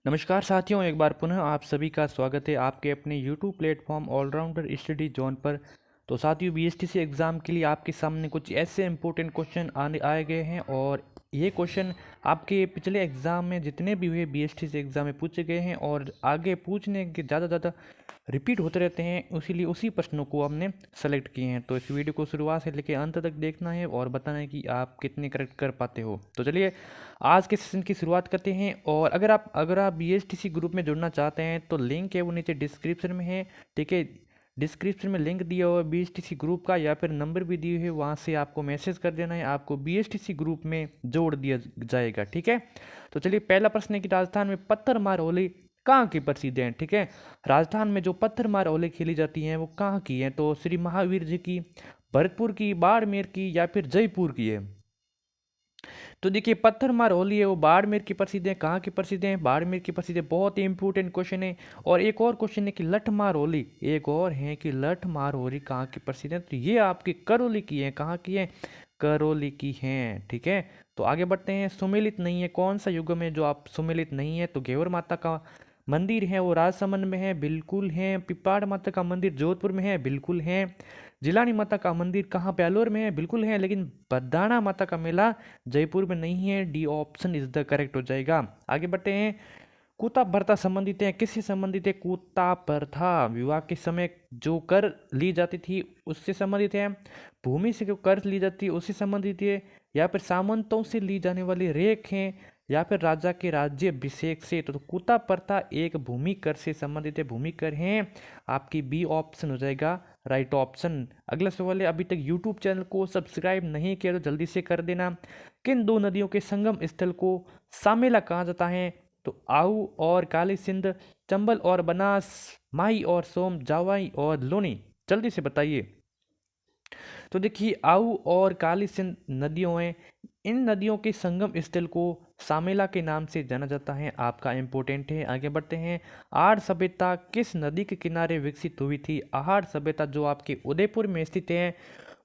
नमस्कार साथियों, एक बार पुनः आप सभी का स्वागत है आपके अपने YouTube platform allrounder study zone पर। तो साथियों, बीएसटीसी एग्ज़ाम के लिए आपके सामने कुछ ऐसे इंपॉर्टेंट क्वेश्चन आने आए गए हैं और ये क्वेश्चन आपके पिछले एग्ज़ाम में जितने भी हुए बीएसटीसी एग्ज़ाम में पूछे गए हैं और आगे पूछने के ज़्यादा रिपीट होते रहते हैं, इसीलिए उसी प्रश्नों को हमने सेलेक्ट किए हैं। तो इस वीडियो को शुरुआत से लेकर अंत तक देखना है और बताना है कि आप कितने करेक्ट कर पाते हो। तो चलिए आज के सेशन की शुरुआत करते हैं। और अगर आप बीएसटीसी ग्रुप में जुड़ना चाहते हैं तो लिंक है वो नीचे डिस्क्रिप्शन में है। ठीक है, डिस्क्रिप्शन में लिंक दिया हुआ है बीएसटीसी ग्रुप का, या फिर नंबर भी दिए हुए, वहाँ से आपको मैसेज कर देना है, आपको बीएसटीसी ग्रुप में जोड़ दिया जाएगा। ठीक है, तो चलिए पहला प्रश्न है कि राजस्थान में पत्थर मार होली कहाँ की प्रसिद्ध है। ठीक है, राजस्थान में जो पत्थर मार होली खेली जाती हैं वो कहाँ की हैं, तो श्री महावीर जी की, भरतपुर की, बाड़मेर की, या फिर जयपुर की है। तो देखिए, पत्थर मार होली है वो बाड़मेर की प्रसिद्ध है। कहाँ की प्रसिद्ध है? बाड़मेर की प्रसिद्ध है। बहुत ही इंपॉर्टेंट क्वेश्चन है। और एक और क्वेश्चन है कि लठ मार होली, एक और है कि लठ मार होली कहाँ की प्रसिद्ध है, तो ये आपकी करौली की है। कहाँ की है? करौली की हैं। ठीक है, तो आगे बढ़ते हैं। सुमेलित नहीं है, कौन सा युग में जो आप सुमेलित नहीं है, तो घेवर माता का मंदिर है वो राजसमंद में है, बिल्कुल है। पिपाड़ माता का मंदिर जोधपुर में है, बिल्कुल है। जिलानी माता का मंदिर कहाँ पे? अलवर में है, बिल्कुल है। लेकिन बरदाना माता का मेला जयपुर में नहीं है। D option is the correct हो जाएगा। आगे बढ़ते हैं। कूता प्रथा संबंधित है, किससे संबंधित है? कूता प्रथा विवाह के समय जो कर ली जाती थी उससे संबंधित है। भूमि से जो कर ली जाती है उससे संबंधित है, या फिर सामंतों से ली जाने वाली रेख है, या फिर राजा के राज्य अभिषेक से। तो कूता प्रथा एक भूमि कर से संबंधित है, भूमि कर है। आपकी बी ऑप्शन हो जाएगा राइट ऑप्शन। अगला सवाल है, अभी तक यूट्यूब चैनल को सब्सक्राइब नहीं किया तो जल्दी से कर देना। किन दो नदियों के संगम स्थल को सामेला कहा जाता है? तो आऊ और काली सिंध, चंबल और बनास, माही और सोम, जावाई और लोनी। जल्दी से बताइए। तो देखिए, आऊ और काली सिंध नदियों हैं, इन नदियों के संगम स्थल को सामेला के नाम से जाना जाता है। आपका इंपॉर्टेंट है। आगे बढ़ते हैं। आहार सभ्यता किस नदी के किनारे विकसित हुई थी? आहार सभ्यता जो आपके उदयपुर में स्थित है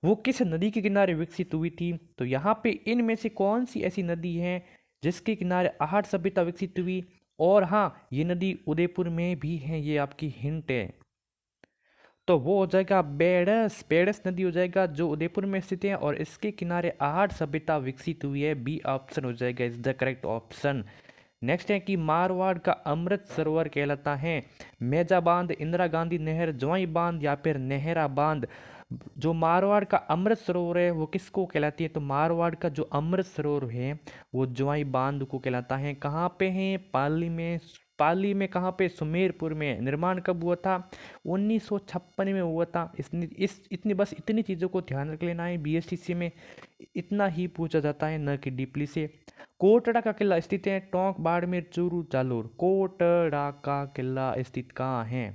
वो किस नदी के किनारे विकसित हुई थी? तो यहाँ पे इनमें से कौन सी ऐसी नदी है जिसके किनारे आहार सभ्यता विकसित हुई? और हाँ, ये नदी उदयपुर में भी है, ये आपकी हिंट है। तो वो हो जाएगा बेडस, बेडस नदी हो जाएगा जो उदयपुर में स्थित है और इसके किनारे आहार सभ्यता विकसित हुई है। बी ऑप्शन हो जाएगा is the correct option. Next है कि मारवाड़ का अमृत सरोवर कहलाता है मेजा बांध, इंदिरा गांधी नहर, जवाई बांध, या फिर नेहरा बांध। जो मारवाड़ का अमृत सरोवर है वो किसको कहलाती है? तो मारवाड़ का जो अमृत सरोवर है वो जवाई बांध को कहलाता है। कहाँ पे है? पाली में। पाली में कहाँ पे? सुमेरपुर में। निर्माण कब हुआ था? 1956 में हुआ था। इतनी चीज़ों को ध्यान रख लेना है। बीएसटीसी में इतना ही पूछा जाता है, न कि डीपली से। कोटड़ा का किला स्थित है टोंक, बाड़मेर, चूरू, जालोर। कोटड़ा का किला स्थित कहाँ है?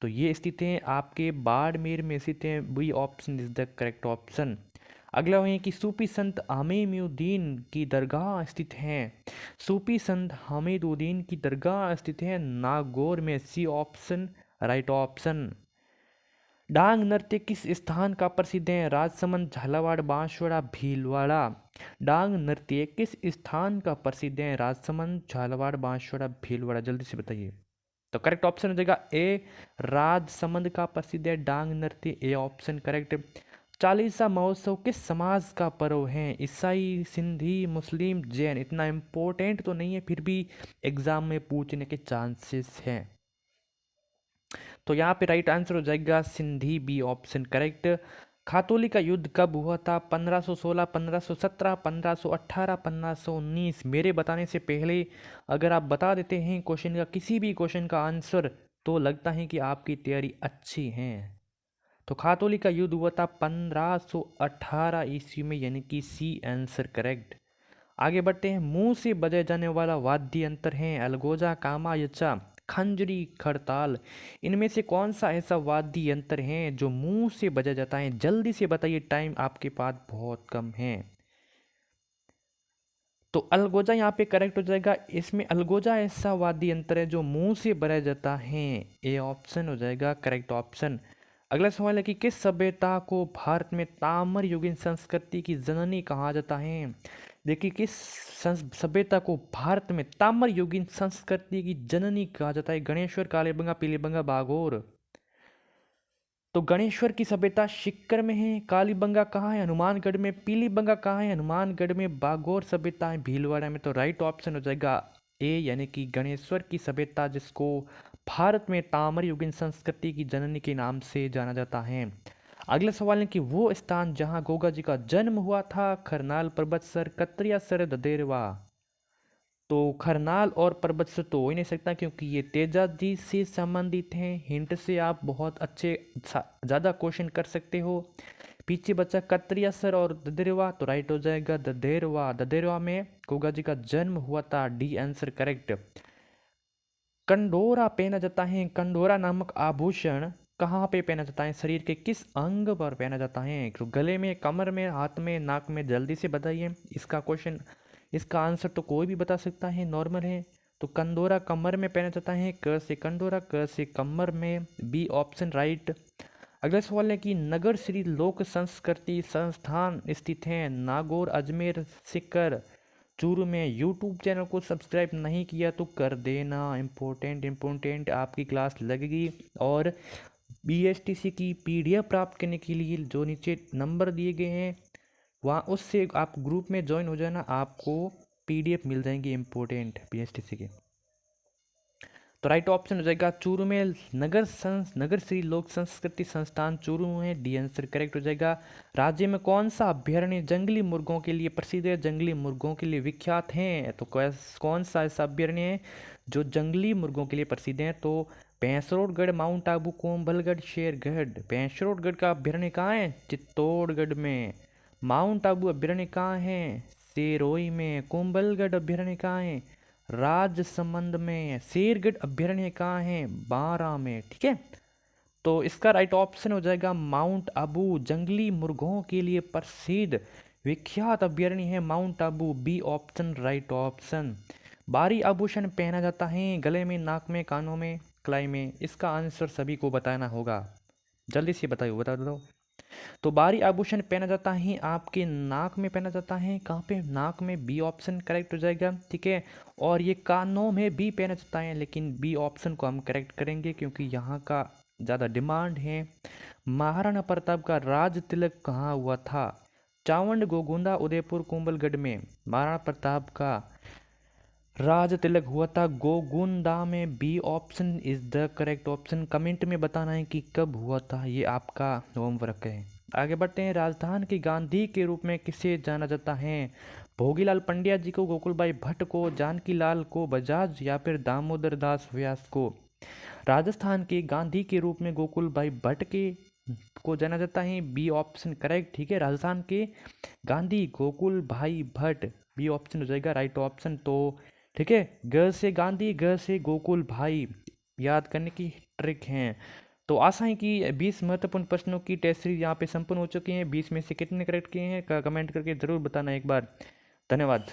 तो ये स्थित है आपके बाड़मेर में स्थित है। B option is the correct option. अगला है कि सूफी संत हमीदुद्दीन की दरगाह स्थित है। सूफी संत हमीदुद्दीन की दरगाह स्थित है नागौर में। C option right option. Dang नृत्य किस स्थान का प्रसिद्ध है? राजसमंद, झालावाड़, बांसवाड़ा, भीलवाड़ा। डांग नृत्य किस स्थान का प्रसिद्ध है? राजसमंद, झालावाड़, बांसवाड़ा, भीलवाड़ा। जल्दी से बताइए। तो करेक्ट ऑप्शन हो जाएगा ए, राजसमंद का प्रसिद्ध है डांग नृत्य। A option correct. चालीसा महोत्सव किस समाज का पर्व है? ईसाई, सिंधी, मुस्लिम, जैन। इतना इम्पोर्टेंट तो नहीं है, फिर भी एग्जाम में पूछने के चांसेस हैं। तो यहाँ पे राइट आंसर हो जाएगा Sindhi. B option correct. Khatoli का युद्ध कब हुआ था? 1516, 1517, 1518, 1519। मेरे बताने से पहले अगर आप बता देते हैं क्वेश्चन का, किसी भी क्वेश्चन का आंसर, तो लगता है कि आपकी तैयारी अच्छी है। तो खातोली का युद्ध हुआ था 1518 ईस्वी में, यानी कि सी आंसर करेक्ट। आगे बढ़ते हैं। मुंह से बजाए जाने वाला वाद्य यंत्र है अलगोजा, कामा, यच्चा, खंजरी, खड़ताल। इनमें से कौन सा ऐसा वाद्य यंत्र है जो मुंह से बजाया जाता है? जल्दी से बताइए, टाइम आपके पास बहुत कम है। तो अलगोजा यहाँ पे करेक्ट हो जाएगा। इसमें अलगोजा ऐसा वाद्य यंत्र है जो मुंह से बजाया जाता है। ए ऑप्शन हो जाएगा करेक्ट ऑप्शन। अगला सवाल है कि किस सभ्यता को भारत में ताम्र युगीन संस्कृति की जननी कहा जाता है। देखिए, किस सभ्यता को भारत में ताम्र युगीन संस्कृति की जननी कहा जाता है। गणेश्वर, कालीबंगा, पीलीबंगा, बागोर। तो गणेश्वर की सभ्यता सिक्कर में है। कालीबंगा कहाँ है? हनुमानगढ़ में। पीलीबंगा कहाँ है? हनुमानगढ़ में। बागोर सभ्यता है भीलवाड़ा में। तो राइट ऑप्शन हो जाएगा ए, यानी कि गणेश्वर की सभ्यता, जिसको भारत में ताम्र युगीन संस्कृति की जननी के नाम से जाना जाता है। अगला सवाल है कि वो स्थान जहाँ गोगा जी का जन्म हुआ था। खरनाल, परबतसर, कतरियासर, ददेरवा। तो खरनाल और परबतसर तो हो ही नहीं सकता, क्योंकि ये तेजा जी से संबंधित हैं। हिंट से आप बहुत अच्छे ज़्यादा क्वेश्चन कर सकते हो। पीछे बचा कतरियासर और ददेरवा, तो राइट हो जाएगा ददेरवा। ददेरवा में गोगा जी का जन्म हुआ था। D answer correct. कंडोरा पहना जाता है। कंडोरा नामक आभूषण कहाँ पे पहना जाता है? शरीर के किस अंग पर पहना जाता है? तो गले में, कमर में, हाथ में, नाक में। जल्दी से बताइए इसका क्वेश्चन। इसका आंसर तो कोई भी बता सकता है, नॉर्मल है। तो कंडोरा कमर में पहना जाता है। क से कंडोरा, क से कमर में। B option right. अगला सवाल है कि नगर श्री लोक संस्कृति संस्थान स्थित है। नागौर, अजमेर, सीकर, चूरू में। यूट्यूब चैनल को सब्सक्राइब नहीं किया तो कर देना। इम्पोर्टेंट आपकी क्लास लगेगी। और BSTC की PDF प्राप्त करने के लिए जो नीचे नंबर दिए गए हैं, वहाँ उससे आप ग्रुप में ज्वाइन हो जाना, आपको PDF मिल जाएंगे इम्पोर्टेंट BSTC के। तो राइट ऑप्शन हो जाएगा चूरू में। नगर श्री लोक संस्कृति संस्थान चूरू में। डी आंसर करेक्ट हो जाएगा। राज्य में कौन सा अभ्यारण्य जंगली मुर्गों के लिए प्रसिद्ध है? जंगली मुर्गों के लिए विख्यात हैं। तो कौन सा ऐसा अभ्यारण्य है जो जंगली मुर्गों के लिए प्रसिद्ध है? तो भैंसरोडगढ़, माउंट आबू, कोम्बलगढ़, शेरगढ़। भैंसरोडगढ़ का अभ्यारण्य कहाँ है? चित्तौड़गढ़ में। माउंट आबू अभ्यारण्य कहाँ है? सिरोही में। कोम्बलगढ़ अभ्यारण्य कहाँ है? राजसमंद में। शेरगढ़ अभ्यारण्य कहाँ है? बारां में। ठीक है, तो इसका राइट ऑप्शन हो जाएगा माउंट आबू। जंगली मुर्गों के लिए प्रसिद्ध विख्यात अभ्यारण्य है mount Abu. B option right option. भारी आभूषण पहना जाता है गले में, नाक में, कानों में, कलाई में। इसका आंसर सभी को बताना होगा। जल्दी से बताइए, बता दो। तो भारी आभूषण पहना जाता है आपके नाक में पहना जाता है। कहाँ पे? नाक में। बी ऑप्शन करेक्ट हो जाएगा। ठीक है, और ये कानों में भी पहना जाता है, लेकिन बी ऑप्शन को हम करेक्ट करेंगे क्योंकि यहाँ का ज़्यादा डिमांड है। महाराणा प्रताप का राज तिलक कहाँ हुआ था? चावंड, गोगुंदा, उदयपुर, कुंभलगढ़ में। महाराणा प्रताप का राज तिलक हुआ था गोगुंदा में। B option is the correct option. Comment में बताना है कि कब हुआ था, ये आपका होमवर्क है। आगे बढ़ते हैं। राजस्थान के गांधी के रूप में किसे जाना जाता है? भोगीलाल पंड्या जी को, गोकुलभाई भट्ट को, जानकी लाल को बजाज, या फिर दामोदर दास व्यास को? राजस्थान के गांधी के रूप में गोकुलभाई भट्ट के को जाना जाता है। B option correct. ठीक है, राजस्थान के गांधी गोकुल भाई भट्ट। बी ऑप्शन हो जाएगा राइट ऑप्शन। तो ठीक है, ग से गांधी, ग से गोकुल भाई, याद करने की ट्रिक है। तो आशा है कि 20 महत्वपूर्ण प्रश्नों की टेस्ट सीरीज यहाँ पे संपन्न हो चुकी हैं। 20 में से कितने करेक्ट किए हैं कमेंट करके ज़रूर बताना एक बार। धन्यवाद।